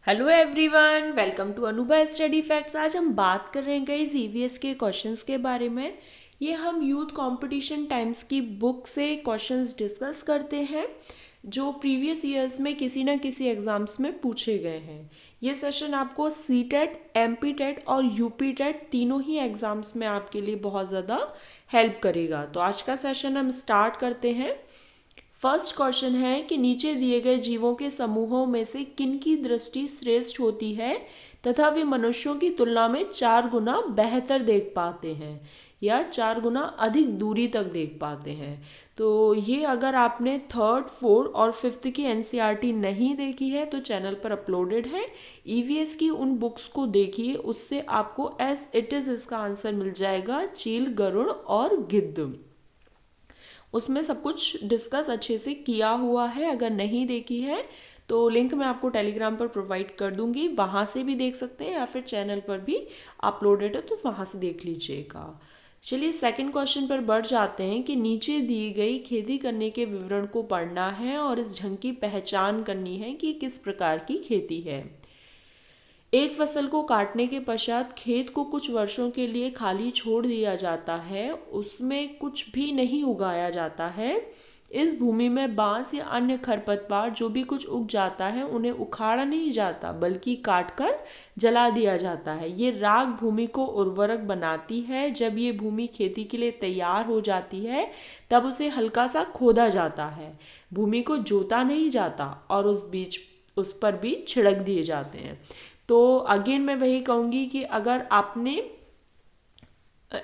Hello everyone, welcome to Anubha study facts. आज हम बात कर रहे हैं गाइस ईवीएस के क्वेश्चंस के बारे में। ये हम यूथ कंपटीशन टाइम्स की बुक से क्वेश्चंस डिस्कस करते हैं जो प्रीवियस ईयर्स में किसी ना किसी एग्जाम्स में पूछे गए हैं। ये सेशन आपको सी टेट, एमपी टेट और यूपी टेट तीनों ही एग्जाम्स में आपके लिए बहुत ज़्यादा हेल्प करेगा। तो आज का सेशन हम स्टार्ट करते हैं। फर्स्ट क्वेश्चन है कि नीचे दिए गए जीवों के समूहों में से किनकी दृष्टि श्रेष्ठ होती है तथा वे मनुष्यों की तुलना में 4 गुना बेहतर देख पाते हैं या 4 गुना अधिक दूरी तक देख पाते हैं। तो ये अगर आपने थर्ड, फोर्थ और फिफ्थ की एनसीईआरटी नहीं देखी है तो चैनल पर अपलोडेड है। ईवीएस की उन बुक्स को देखिए, उससे आपको एज इट इज इसका आंसर मिल जाएगा। चील, गरुड़ और गिद्ध, उसमें सब कुछ डिस्कस अच्छे से किया हुआ है। अगर नहीं देखी है तो लिंक मैं आपको टेलीग्राम पर प्रोवाइड कर दूंगी, वहां से भी देख सकते हैं या फिर चैनल पर भी अपलोडेड है तो वहां से देख लीजिएगा। चलिए सेकंड क्वेश्चन पर बढ़ जाते हैं कि नीचे दी गई खेती करने के विवरण को पढ़ना है और इस ढंग की पहचान करनी है कि किस प्रकार की खेती है। एक फसल को काटने के पश्चात खेत को कुछ वर्षों के लिए खाली छोड़ दिया जाता है, उसमें कुछ भी नहीं उगाया जाता है। इस भूमि में बांस या अन्य खरपतवार जो भी कुछ उग जाता है उन्हें उखाड़ा नहीं जाता बल्कि काटकर जला दिया जाता है। ये राख भूमि को उर्वरक बनाती है। जब ये भूमि खेती के लिए तैयार हो जाती है तब उसे हल्का सा खोदा जाता है। भूमि को जोता नहीं जाता और उस पर भी छिड़क दिए जाते हैं। तो अगेन मैं वही कहूँगी कि अगर आपने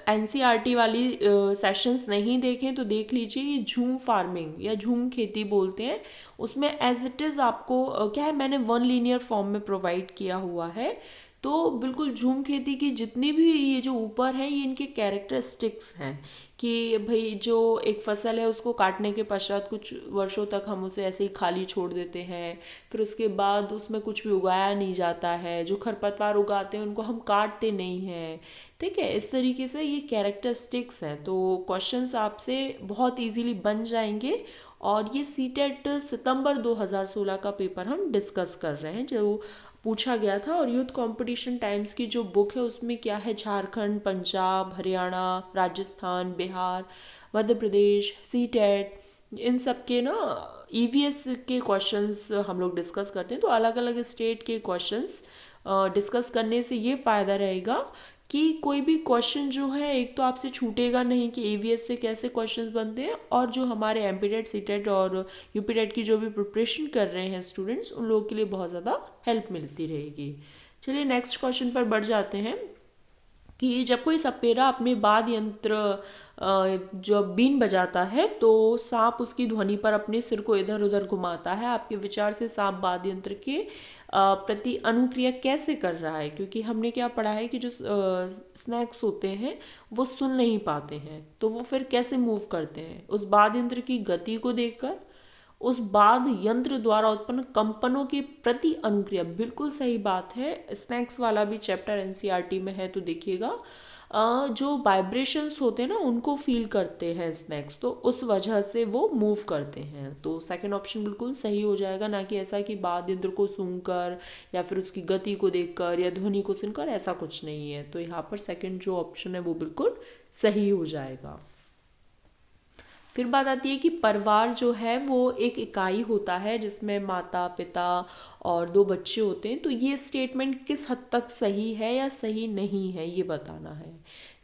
एनसीईआरटी वाली सेशंस नहीं देखें तो देख लीजिए। ये झूम फार्मिंग या झूम खेती बोलते हैं, उसमें एज इट इज़ आपको क्या है, मैंने वन लीनियर फॉर्म में प्रोवाइड किया हुआ है। तो बिल्कुल झूम खेती की जितनी भी ये जो ऊपर है ये इनके कैरेक्टरिस्टिक्स हैं कि भाई जो एक फसल है उसको काटने के पश्चात कुछ वर्षों तक हम उसे ऐसे ही खाली छोड़ देते हैं, फिर उसके बाद उसमें कुछ भी उगाया नहीं जाता है, जो खरपतवार उगाते हैं उनको हम काटते नहीं हैं। ठीक है, इस तरीके से ये कैरेक्टरिस्टिक्स हैं। तो क्वेश्चंस आपसे बहुत इजीली बन जाएंगे। और ये सीटेट सितंबर 2016 का पेपर हम डिस्कस कर रहे हैं जो पूछा गया था। और यूथ कंपटीशन टाइम्स की जो बुक है उसमें क्या है, झारखंड, पंजाब, हरियाणा, राजस्थान, बिहार, मध्य प्रदेश, सीटेट, इन सब के ना ईवीएस के क्वेश्चंस हम लोग डिस्कस करते हैं। तो अलग अलग स्टेट के क्वेश्चंस डिस्कस करने से ये फ़ायदा रहेगा कि कोई भी क्वेश्चन जो है एक तो आपसे छूटेगा नहीं कि ईवीएस से कैसे क्वेश्चंस बनते हैं, और जो हमारे एमपीटेट, सीटेट और यूपीटेट की जो भी प्रिपरेशन कर रहे हैं स्टूडेंट्स, उन लोगों के लिए बहुत ज़्यादा हेल्प मिलती रहेगी। चलिए नेक्स्ट क्वेश्चन पर बढ़ जाते हैं कि जब कोई सपेरा अपने वाद्य यंत्र जो बीन बजाता है तो सांप उसकी ध्वनि पर अपने सिर को इधर उधर घुमाता है। आपके विचार से सांप वाद्य यंत्र के प्रति अनुक्रिया कैसे कर रहा है? क्योंकि हमने क्या पढ़ा है कि जो स्नैक्स होते हैं वो सुन नहीं पाते हैं, तो वो फिर कैसे मूव करते हैं? उस वाद्य यंत्र की गति को देखकर, उस बाद यंत्र द्वारा उत्पन्न कंपनों के प्रति अनुक्रिया। बिल्कुल सही बात है, स्नैक्स वाला भी चैप्टर एनसीईआरटी में है तो देखिएगा। जो वाइब्रेशंस होते हैं ना उनको फील करते हैं स्नैक्स, तो उस वजह से वो मूव करते हैं। तो सेकंड ऑप्शन बिल्कुल सही हो जाएगा, ना कि ऐसा कि वाद्य यंत्र को सूंघकर या फिर उसकी गति को देखकर या ध्वनि को सुनकर, ऐसा कुछ नहीं है। तो यहाँ पर सेकंड जो ऑप्शन है वो बिल्कुल सही हो जाएगा। फिर बात आती है कि परिवार जो है वो एक इकाई होता है जिसमें माता, पिता और 2 बच्चे होते हैं। तो ये स्टेटमेंट किस हद तक सही है या सही नहीं है ये बताना है।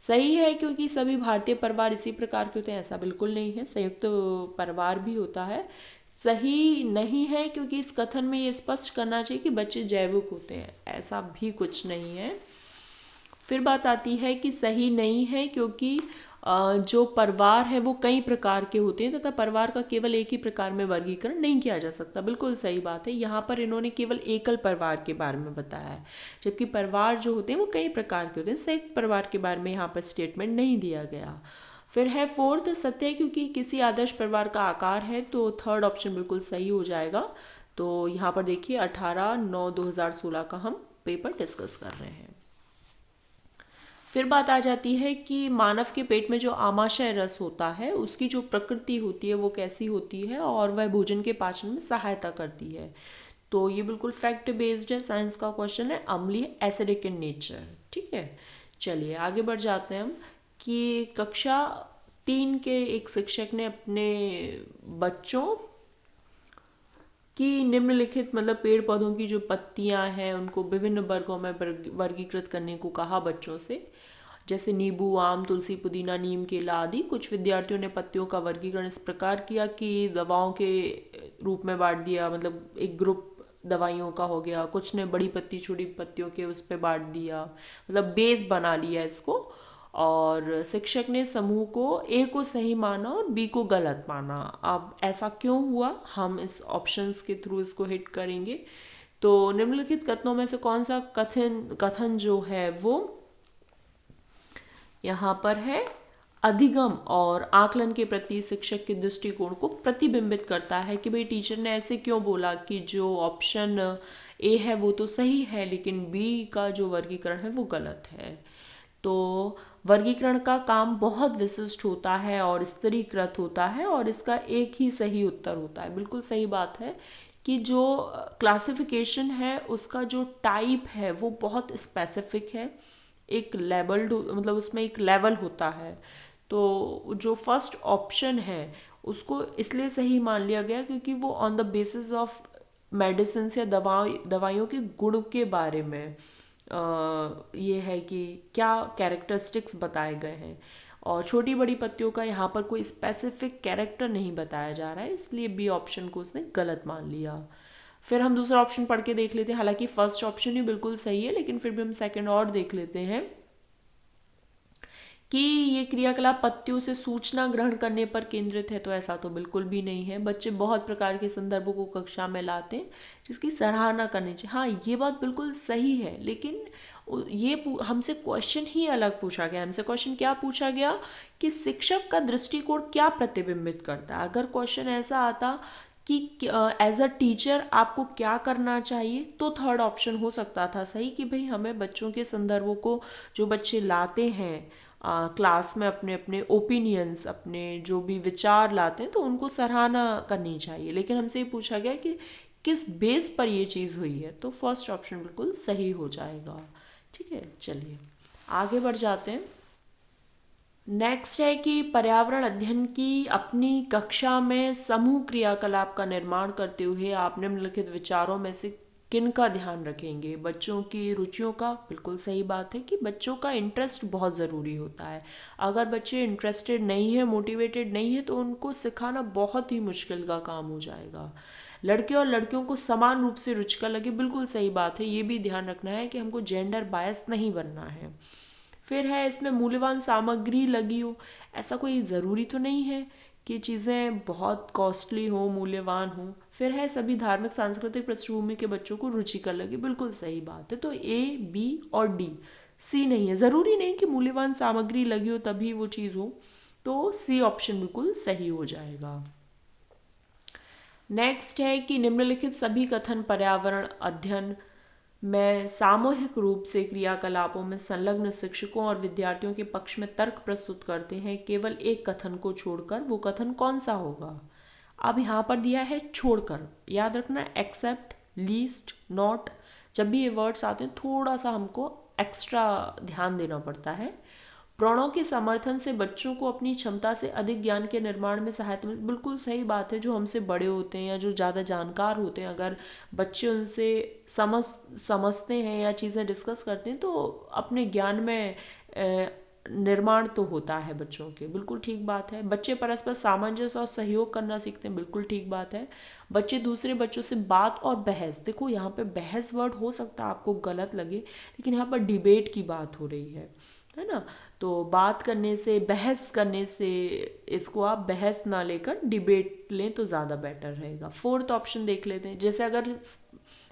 सही है क्योंकि सभी भारतीय परिवार इसी प्रकार के होते हैं, ऐसा बिल्कुल नहीं है, संयुक्त परिवार भी होता है। सही नहीं है क्योंकि इस कथन में ये स्पष्ट करना चाहिए कि बच्चे जैविक होते हैं, ऐसा भी कुछ नहीं है। फिर बात आती है कि सही नहीं है क्योंकि जो परिवार है वो कई प्रकार के होते हैं तथा परिवार का केवल एक ही प्रकार में वर्गीकरण नहीं किया जा सकता। बिल्कुल सही बात है, यहाँ पर इन्होंने केवल एकल परिवार के बारे में बताया है, जबकि परिवार जो होते हैं वो कई प्रकार के होते हैं। संयुक्त परिवार के बारे में यहाँ पर स्टेटमेंट नहीं दिया गया। फिर है फोर्थ, सत्य है क्योंकि किसी आदर्श परिवार का आकार है, तो थर्ड ऑप्शन बिल्कुल सही हो जाएगा। तो यहाँ पर देखिए 18/9/2016 का हम पेपर डिस्कस कर रहे हैं। फिर बात आ जाती है कि मानव के पेट में जो आमाशय रस होता है उसकी जो प्रकृति होती है वो कैसी होती है और वह भोजन के पाचन में सहायता करती है। तो ये बिल्कुल फैक्ट बेस्ड है, साइंस का क्वेश्चन है, अम्लीय एसिडिक इन नेचर। ठीक है, चलिए आगे बढ़ जाते हैं हम कि कक्षा 3 के एक शिक्षक ने अपने बच्चों कि निम्नलिखित मतलब पेड़ पौधों की जो पत्तियां हैं उनको विभिन्न वर्गों में वर्गीकृत करने को कहा बच्चों से, जैसे नींबू, आम, तुलसी, पुदीना, नीम, केला आदि। कुछ विद्यार्थियों ने पत्तियों का वर्गीकरण इस प्रकार किया कि दवाओं के रूप में बांट दिया, मतलब एक ग्रुप दवाइयों का हो गया, कुछ ने बड़ी पत्ती छोटी पत्तियों के उस पर बांट दिया, मतलब बेस बना लिया इसको। और शिक्षक ने समूह को ए को सही माना और बी को गलत माना। अब ऐसा क्यों हुआ, हम इस ऑप्शंस के थ्रू इसको हिट करेंगे। तो निम्नलिखित कथनों में से कौन सा कथन जो है वो यहाँ पर है अधिगम और आकलन के प्रति शिक्षक के दृष्टिकोण को प्रतिबिंबित करता है कि भाई टीचर ने ऐसे क्यों बोला कि जो ऑप्शन ए है वो तो सही है लेकिन बी का जो वर्गीकरण है वो गलत है। तो वर्गीकरण का काम बहुत विशिष्ट होता है और स्तरीकृत होता है और इसका एक ही सही उत्तर होता है। बिल्कुल सही बात है कि जो क्लासिफिकेशन है उसका जो टाइप है वो बहुत स्पेसिफिक है, एक लेवल्ड मतलब उसमें एक लेवल होता है। तो जो फर्स्ट ऑप्शन है उसको इसलिए सही मान लिया गया क्योंकि वो on the basis of medicine या दवाइयों के गुण के बारे में ये है कि क्या कैरेक्टरिस्टिक्स बताए गए हैं, और छोटी बड़ी पत्तियों का यहाँ पर कोई स्पेसिफिक कैरेक्टर नहीं बताया जा रहा है, इसलिए बी ऑप्शन को उसने गलत मान लिया। फिर हम दूसरा ऑप्शन पढ़ के देख लेते हैं, हालांकि फर्स्ट ऑप्शन ही बिल्कुल सही है लेकिन फिर भी हम सेकंड और देख लेते हैं कि ये क्रियाकलाप पत्तियों से सूचना ग्रहण करने पर केंद्रित है, तो ऐसा तो बिल्कुल भी नहीं है। बच्चे बहुत प्रकार के संदर्भों को कक्षा में लाते हैं जिसकी सराहना करनी चाहिए। हाँ, ये बात बिल्कुल सही है लेकिन ये हमसे क्वेश्चन ही अलग पूछा गया। हमसे क्वेश्चन क्या पूछा गया कि शिक्षक का दृष्टिकोण क्या प्रतिबिंबित करता है। अगर क्वेश्चन ऐसा आता कि एज अ टीचर आपको क्या करना चाहिए तो थर्ड ऑप्शन हो सकता था सही कि भाई हमें बच्चों के संदर्भों को जो बच्चे लाते हैं क्लास में अपने अपने ओपिनियंस अपने जो भी विचार लाते हैं तो उनको सराहना करनी चाहिए। लेकिन हमसे ये पूछा गया कि किस बेस पर ये चीज़ हुई है, तो फर्स्ट ऑप्शन बिल्कुल सही हो जाएगा। ठीक है, चलिए आगे बढ़ जाते हैं। नेक्स्ट है कि पर्यावरण अध्ययन की अपनी कक्षा में समूह क्रियाकलाप का निर्माण करते हुए आप निम्नलिखित विचारों में से किन का ध्यान रखेंगे। बच्चों की रुचियों का, बिल्कुल सही बात है कि बच्चों का इंटरेस्ट बहुत ज़रूरी होता है। अगर बच्चे इंटरेस्टेड नहीं है, मोटिवेटेड नहीं है, तो उनको सिखाना बहुत ही मुश्किल का काम हो जाएगा। लड़के और लड़कियों को समान रूप से रुचिकर लगे, बिल्कुल सही बात है। ये भी ध्यान रखना है कि हमको जेंडर बायस नहीं बनना है। फिर है इसमें मूल्यवान सामग्री लगी हो, ऐसा कोई ज़रूरी तो नहीं है कि चीज़ें बहुत कॉस्टली हो, मूल्यवान हो। फिर है सभी धार्मिक सांस्कृतिक पृष्ठभूमि के बच्चों को रुचिकर लगे, बिल्कुल सही बात है। तो ए, बी और डी, सी नहीं है। ज़रूरी नहीं कि मूल्यवान सामग्री लगी हो तभी वो चीज़ हो, तो सी ऑप्शन बिल्कुल सही हो जाएगा। नेक्स्ट है कि निम्नलिखित सभी कथन पर्यावरण अध्ययन में सामूहिक रूप से क्रियाकलापों में संलग्न शिक्षकों और विद्यार्थियों के पक्ष में तर्क प्रस्तुत करते हैं, केवल एक कथन को छोड़कर। वो कथन कौन सा होगा। अब यहाँ पर दिया है छोड़कर, याद रखना एक्सेप्ट, लीस्ट, नॉट, जब भी ये वर्ड्स आते हैं थोड़ा सा हमको एक्स्ट्रा ध्यान देना पड़ता है। प्रणों के समर्थन से बच्चों को अपनी क्षमता से अधिक ज्ञान के निर्माण में सहायता मिलती, बिल्कुल सही बात है। जो हमसे बड़े होते हैं या जो ज़्यादा जानकार होते हैं, अगर बच्चे उनसे समझते हैं या चीज़ें डिस्कस करते हैं तो अपने ज्ञान में निर्माण तो होता है बच्चों के, बिल्कुल ठीक बात है। बच्चे परस्पर सामंजस्य और सहयोग करना सीखते हैं, बिल्कुल ठीक बात है। बच्चे दूसरे बच्चों से बात और बहस, देखो यहाँ पे बहस वर्ड हो सकता है आपको गलत लगे लेकिन यहाँ पर डिबेट की बात हो रही है ना। तो बात करने से, बहस करने से, इसको आप बहस ना लेकर डिबेट लें तो ज़्यादा बेटर रहेगा। फोर्थ ऑप्शन देख लेते हैं, जैसे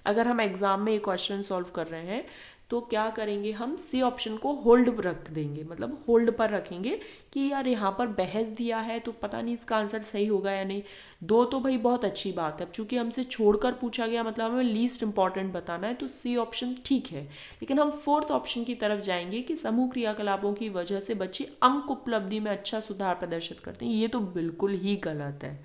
अगर हम एग्जाम में एक क्वेश्चन सॉल्व कर रहे हैं तो क्या करेंगे, हम सी ऑप्शन को होल्ड पर रख देंगे, मतलब होल्ड पर रखेंगे कि यार यहाँ पर बहस दिया है तो पता नहीं इसका आंसर सही होगा या नहीं। दो तो भाई बहुत अच्छी बात है, अब चूंकि हमसे छोड़कर पूछा गया मतलब हमें लीस्ट इंपॉर्टेंट बताना है, तो सी ऑप्शन ठीक है। लेकिन हम फोर्थ ऑप्शन की तरफ जाएंगे कि समूह क्रियाकलापों की वजह से बच्चे अंक उपलब्धि में अच्छा सुधार प्रदर्शित करते हैं, ये तो बिल्कुल ही गलत है।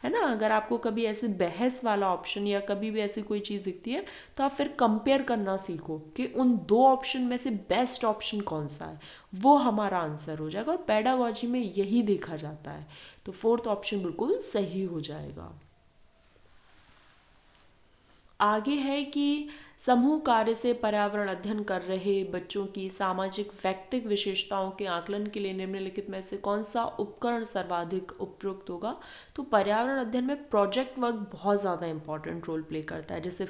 है ना। अगर आपको कभी ऐसे बहस वाला ऑप्शन या कभी भी ऐसी कोई चीज़ दिखती है तो आप फिर कंपेयर करना सीखो कि उन दो ऑप्शन में से बेस्ट ऑप्शन कौन सा है, वो हमारा आंसर हो जाएगा। और पेडागोजी में यही देखा जाता है, तो फोर्थ ऑप्शन बिल्कुल सही हो जाएगा। आगे है कि समूह कार्य से पर्यावरण अध्ययन कर रहे बच्चों की सामाजिक व्यक्तिक विशेषताओं के आकलन के लिए निम्नलिखित में से कौन सा उपकरण सर्वाधिक उपयुक्त होगा। तो पर्यावरण अध्ययन में प्रोजेक्ट वर्क बहुत ज़्यादा इंपॉर्टेंट रोल प्ले करता है। जैसे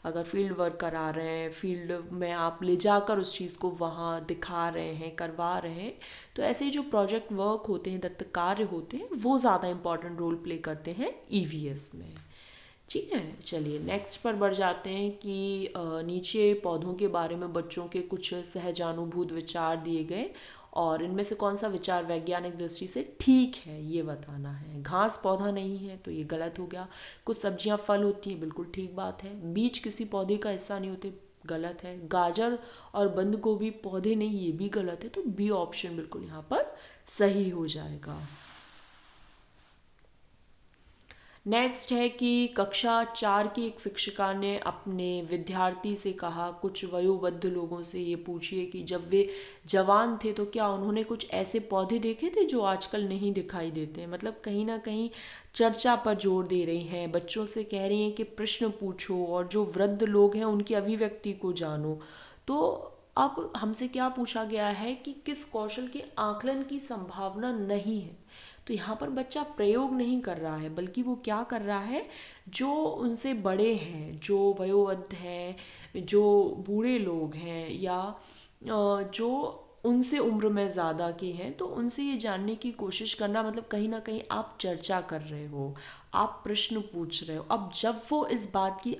अगर फील्ड वर्क करा रहे हैं, फील्ड में आप ले जाकर उस चीज़ को वहाँ दिखा रहे हैं, करवा रहे हैं, तो ऐसे जो प्रोजेक्ट वर्क होते हैं, दत्त कार्य होते हैं, वो ज़्यादा इंपॉर्टेंट रोल प्ले करते हैं ईवीएस में। ठीक है, चलिए नेक्स्ट पर बढ़ जाते हैं कि नीचे पौधों के बारे में बच्चों के कुछ सहजानुभूत विचार दिए गए और इनमें से कौन सा विचार वैज्ञानिक दृष्टि से ठीक है ये बताना है। घास पौधा नहीं है तो ये गलत हो गया। कुछ सब्जियां फल होती हैं, बिल्कुल ठीक बात है। बीज किसी पौधे का हिस्सा नहीं होते, गलत है। गाजर और बंद गोभी पौधे नहीं, ये भी गलत है। तो बी ऑप्शन बिल्कुल यहाँ पर सही हो जाएगा। नेक्स्ट है कि कक्षा 4 की एक शिक्षिका ने अपने विद्यार्थी से कहा, कुछ वयोवृद्ध लोगों से ये पूछिए कि जब वे जवान थे तो क्या उन्होंने कुछ ऐसे पौधे देखे थे जो आजकल नहीं दिखाई देते। मतलब कहीं ना कहीं चर्चा पर जोर दे रही हैं, बच्चों से कह रही हैं कि प्रश्न पूछो और जो वृद्ध लोग हैं उनकी अभिव्यक्ति को जानो। तो अब हमसे क्या पूछा गया है कि किस कौशल के आकलन की संभावना नहीं है। तो यहाँ पर बच्चा प्रयोग नहीं कर रहा है, बल्कि वो क्या कर रहा है, जो उनसे बड़े हैं, जो वयोवृद्ध हैं, जो बूढ़े लोग हैं, या जो उनसे उम्र में ज़्यादा के हैं, तो उनसे ये जानने की कोशिश करना। मतलब कहीं ना कहीं आप चर्चा कर रहे हो, आप प्रश्न पूछ रहे हो। अब जब वो इस बात की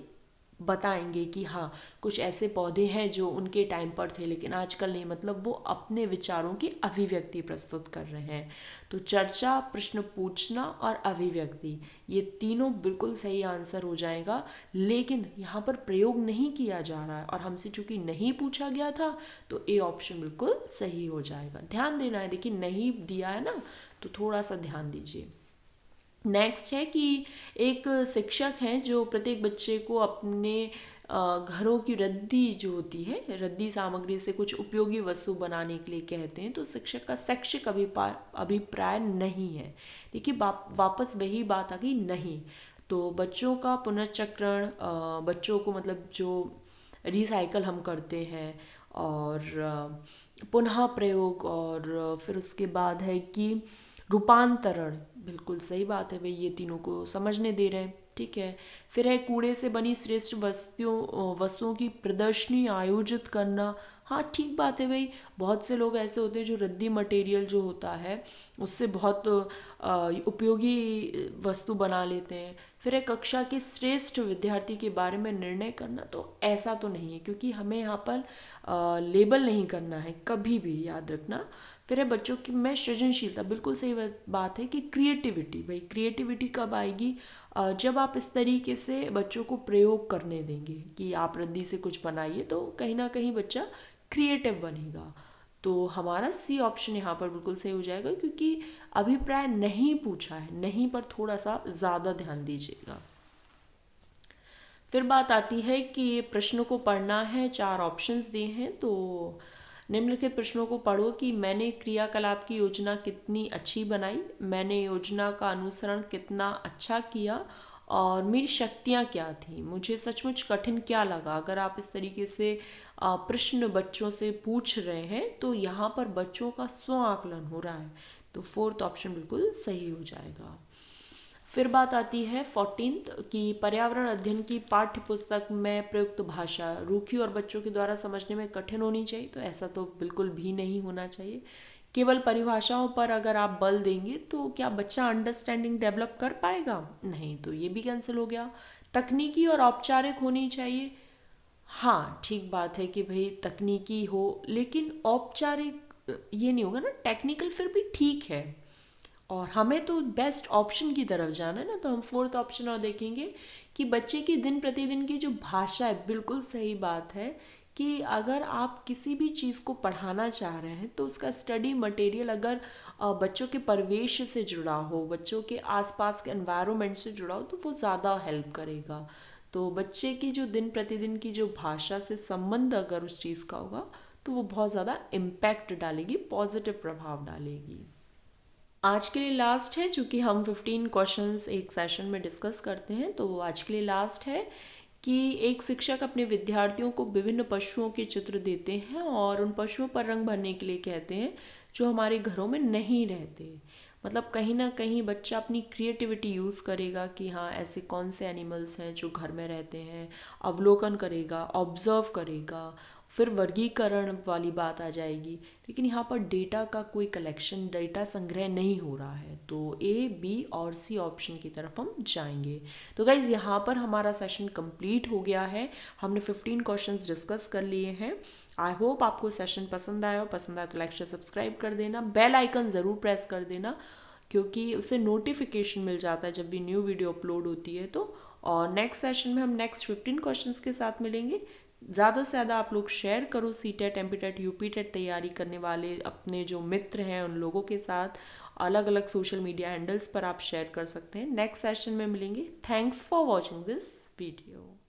बताएंगे कि हाँ कुछ ऐसे पौधे हैं जो उनके टाइम पर थे लेकिन आजकल नहीं, मतलब वो अपने विचारों की अभिव्यक्ति प्रस्तुत कर रहे हैं। तो चर्चा, प्रश्न पूछना और अभिव्यक्ति, ये तीनों बिल्कुल सही आंसर हो जाएगा। लेकिन यहाँ पर प्रयोग नहीं किया जा रहा है और हमसे चूंकि नहीं पूछा गया था, तो ए ऑप्शन बिल्कुल सही हो जाएगा। ध्यान देना है, देखिए नहीं दिया है ना, तो थोड़ा सा ध्यान दीजिए। नेक्स्ट है कि एक शिक्षक हैं जो प्रत्येक बच्चे को अपने घरों की रद्दी जो होती है, रद्दी सामग्री से कुछ उपयोगी वस्तु बनाने के लिए कहते हैं। तो शिक्षक का शैक्षिक अभिप्राय नहीं है। देखिए वापस वही बात आ गई, नहीं। तो बच्चों का पुनर्चक्रण, बच्चों को मतलब जो रिसाइकल हम करते हैं, और पुनः प्रयोग, और फिर उसके बाद है कि रूपांतरण, बिल्कुल सही बात है भाई, ये तीनों को समझने दे रहे हैं। ठीक है। फिर है कूड़े से बनी श्रेष्ठ वस्तुओं की प्रदर्शनी आयोजित करना। हाँ ठीक बात है भाई, बहुत से लोग ऐसे होते हैं जो रद्दी मटेरियल जो होता है उससे बहुत उपयोगी वस्तु बना लेते हैं। फिर है कक्षा के श्रेष्ठ विद्यार्थी के बारे में निर्णय करना। तो ऐसा तो नहीं है, क्योंकि हमें यहाँ पर लेबल नहीं करना है, कभी भी याद रखना। फिर है बच्चों की में सृजनशीलता, बिल्कुल सही बात है कि क्रिएटिविटी, भाई क्रिएटिविटी कब आएगी, जब आप इस तरीके से बच्चों को प्रयोग करने देंगे कि आप रद्दी से कुछ बनाइए, तो कहीं ना कहीं बच्चा क्रिएटिव बनेगा। तो हमारा सी ऑप्शन यहाँ पर बिल्कुल सही हो जाएगा, क्योंकि अभिप्राय नहीं पूछा है, नहीं पर थोड़ा सा ज़्यादा ध्यान दीजिएगा। फिर बात आती है कि प्रश्नों को पढ़ना है, 4 ऑप्शंस दिए हैं। तो निम्नलिखित प्रश्नों को पढ़ो कि मैंने क्रियाकलाप की योजना कितनी अच्छी बनाई, मैंने योजना का अनुसरण कितना अच्छा किया, और मेरी शक्तियाँ क्या थी, मुझे सचमुच कठिन क्या लगा। अगर आप इस तरीके से प्रश्न बच्चों से पूछ रहे हैं, तो यहाँ पर बच्चों का स्व आकलन हो रहा है। तो फोर्थ ऑप्शन बिल्कुल सही हो जाएगा। फिर बात आती है 14th की पर्यावरण अध्ययन की पाठ्य पुस्तक में प्रयुक्त भाषा रूखी और बच्चों के द्वारा समझने में कठिन होनी चाहिए। तो ऐसा तो बिल्कुल भी नहीं होना चाहिए। केवल परिभाषाओं पर अगर आप बल देंगे तो क्या बच्चा अंडरस्टैंडिंग डेवलप कर पाएगा, नहीं, तो ये भी कैंसिल हो गया। तकनीकी और औपचारिक होनी चाहिए। हाँ ठीक बात है कि भाई तकनीकी हो, लेकिन औपचारिक ये नहीं होगा ना, टेक्निकल फिर भी ठीक है। और हमें तो बेस्ट ऑप्शन की तरफ जाना है ना, तो हम फोर्थ ऑप्शन और देखेंगे कि बच्चे की दिन प्रतिदिन की जो भाषा है, बिल्कुल सही बात है कि अगर आप किसी भी चीज़ को पढ़ाना चाह रहे हैं तो उसका स्टडी मटेरियल अगर बच्चों के परिवेश से जुड़ा हो, बच्चों के आसपास के एनवायरनमेंट से जुड़ा हो, तो वो ज़्यादा हेल्प करेगा। तो बच्चे की जो दिन प्रतिदिन की जो भाषा से संबंध अगर उस चीज़ का होगा तो वो बहुत ज़्यादा इम्पैक्ट डालेगी, पॉजिटिव प्रभाव डालेगी। आज के लिए लास्ट है, चूंकि हम 15 क्वेश्चंस एक सेशन में डिस्कस करते हैं, तो आज के लिए लास्ट है कि एक शिक्षक अपने विद्यार्थियों को विभिन्न पशुओं के चित्र देते हैं और उन पशुओं पर रंग भरने के लिए कहते हैं जो हमारे घरों में नहीं रहते। मतलब कहीं ना कहीं बच्चा अपनी क्रिएटिविटी यूज़ करेगा कि हाँ ऐसे कौन से एनिमल्स हैं जो घर में रहते हैं, अवलोकन करेगा, ऑब्जर्व करेगा, फिर वर्गीकरण वाली बात आ जाएगी। लेकिन यहाँ पर डेटा का कोई कलेक्शन, डेटा संग्रह नहीं हो रहा है, तो ए, बी और सी ऑप्शन की तरफ हम जाएंगे। तो गाइज यहाँ पर हमारा सेशन कंप्लीट हो गया है। हमने 15 क्वेश्चंस डिस्कस कर लिए हैं। आई होप आपको सेशन पसंद आया हो। पसंद आया तो लाइक शेयर सब्सक्राइब कर देना, बेल आइकन ज़रूर प्रेस कर देना, क्योंकि उससे नोटिफिकेशन मिल जाता है जब भी न्यू वीडियो अपलोड होती है तो। और नेक्स्ट सेशन में हम नेक्स्ट 15 क्वेश्चंस के साथ मिलेंगे। ज़्यादा से ज़्यादा आप लोग शेयर करो सीटेट, एमपीटेट, यूपीटेट तैयारी करने वाले अपने जो मित्र हैं उन लोगों के साथ। अलग अलग सोशल मीडिया हैंडल्स पर आप शेयर कर सकते हैं। नेक्स्ट सेशन में मिलेंगे। Thanks for watching this video.